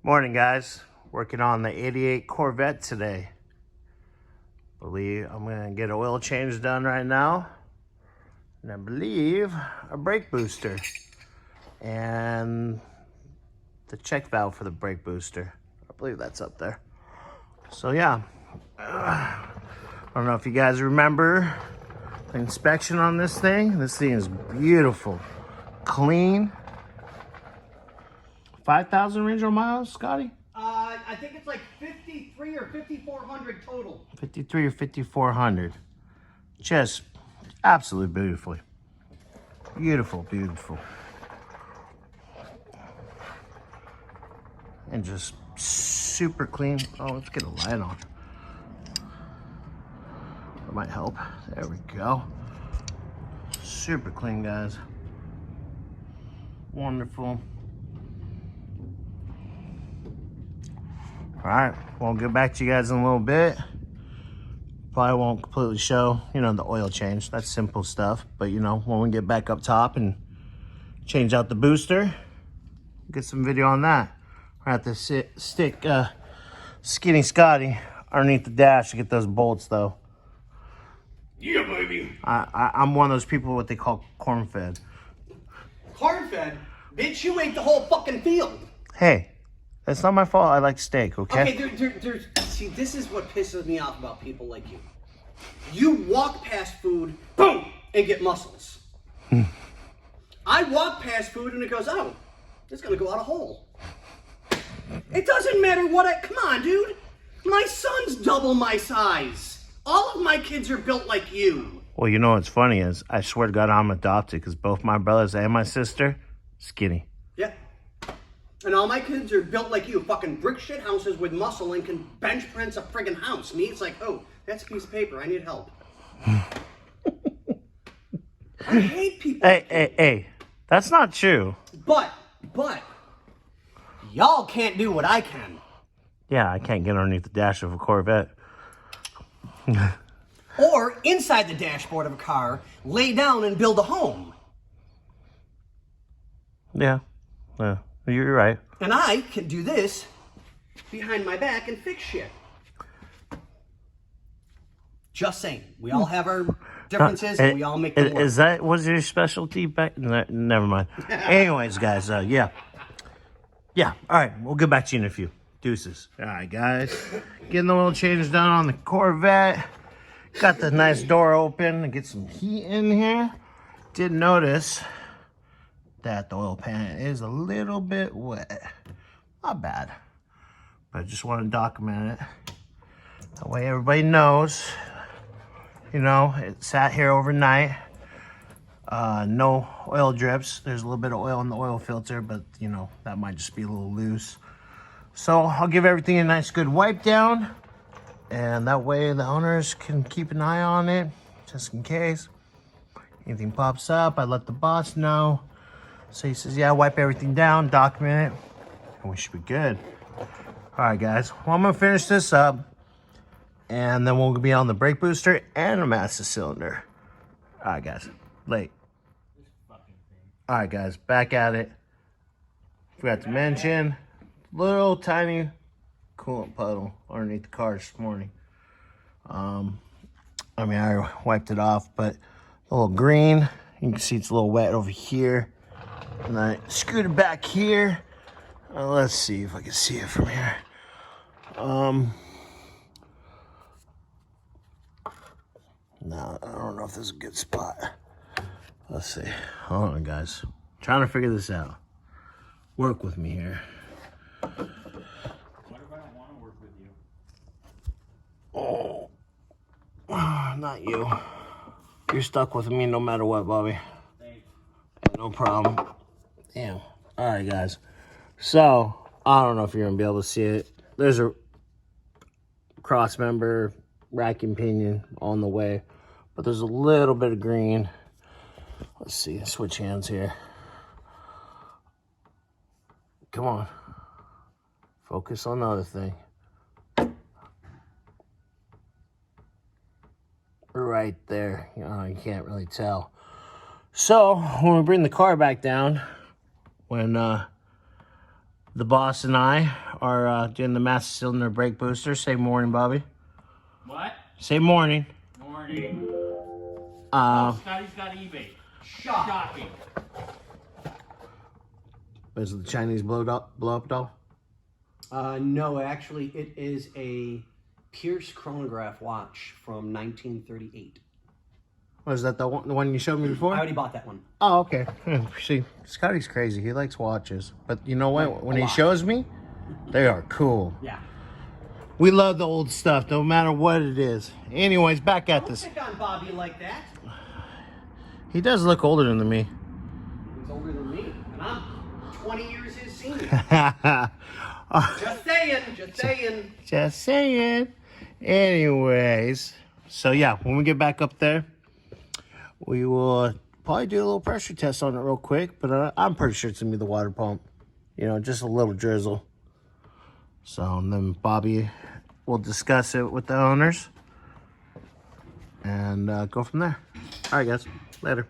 Morning, guys. Working on the 88 Corvette today. I'm gonna get an oil change done right now. And I believe a brake booster. And the check valve for the brake booster. I believe that's up there. So yeah. I don't know if you guys remember the inspection on this thing. This thing is beautiful. Clean. 5,000 range or miles, Scotty? I think it's like 53 or 5,400 total. 53 or 5,400. Just absolutely beautifully. Beautiful, beautiful. And just super clean. Oh, let's get a light on. That might help. There we go. Super clean, guys. Wonderful. All right, we'll get back to you guys in a little bit. Probably won't completely show, the oil change. That's simple stuff. But, when we get back up top and change out the booster, get some video on that. I have to stick Skinny Scotty underneath the dash to get those bolts, though. Yeah, baby. I'm one of those people what they call corn-fed. Corn-fed? Bitch, you ate the whole fucking field. Hey, it's not my fault. I like steak, okay? Okay, see, this is what pisses me off about people like you. You walk past food, boom, and get muscles. I walk past food and it goes, oh, it's gonna go out a hole. It doesn't matter what come on, dude. My son's double my size. All of my kids are built like you. Well, what's funny is, I swear to God, I'm adopted because both my brothers and my sister, skinny. Yeah. And all my kids are built like you, fucking brick shit houses with muscle and can bench press a friggin' house. Me, it's like, oh, that's a piece of paper. I need help. I hate people. Hey, that's not true. But, y'all can't do what I can. Yeah, I can't get underneath the dash of a Corvette. Or inside the dashboard of a car, lay down and build a home. Yeah. You're right. And I can do this behind my back and fix shit. Just saying. We all have our differences and we all make them work. Was your specialty back? Never mind. Anyways, guys, yeah. All right, we'll get back to you in a few. Deuces. All right, guys. Getting the oil change done on the Corvette. Got the nice door open to get some heat in here. Did notice that the oil pan is a little bit wet. Not bad. But I just want to document it. That way everybody knows. It sat here overnight. No oil drips. There's a little bit of oil in the oil filter, but that might just be a little loose. So I'll give everything a nice good wipe down. And that way the owners can keep an eye on it, just in case anything pops up. I let the boss know. So he says, yeah, wipe everything down, document it, and we should be good. All right, guys. Well, I'm going to finish this up, and then we'll be on the brake booster and the master cylinder. All right, guys. Late. All right, guys. Back at it. Forgot to mention, little tiny coolant puddle underneath the car this morning. I wiped it off, but a little green. You can see it's a little wet over here. And I screwed it back here. Let's see if I can see it from here. No, I don't know if this is a good spot. Let's see. Hold on, guys. Trying to figure this out. Work with me here. What if I don't want to work with you? Oh, not you. You're stuck with me no matter what, Bobby. Thanks. No problem. Damn. All right, guys. So, I don't know if you're going to be able to see it. There's a cross member, racking pinion on the way. But there's a little bit of green. Let's see. Switch hands here. Come on. Focus on the other thing. Right there. You can't really tell. So, when we bring the car back down, when the boss and I are doing the master cylinder brake booster. Say morning, Bobby. What? Say morning. Morning. Scotty's got eBay. Shocking. Was it the Chinese blow up doll? No, actually, it is a Pierce chronograph watch from 1938. Was that the one you showed me before? I already bought that one. Oh, okay. See, Scotty's crazy. He likes watches. But you know what? When he lot. shows me, they are cool. Yeah. We love the old stuff, no matter what it is. Anyways, back at Don't this. pick on Bobby like that. He does look older than me. He's older than me, and I'm 20 years his senior. Just Just saying, just saying. Just saying. Anyways, so yeah, when we get back up there, we will probably do a little pressure test on it real quick. But I'm pretty sure it's gonna be the water pump. You know, just a little drizzle. So and then Bobby will discuss it with the owners and go from there. All right, guys. Later.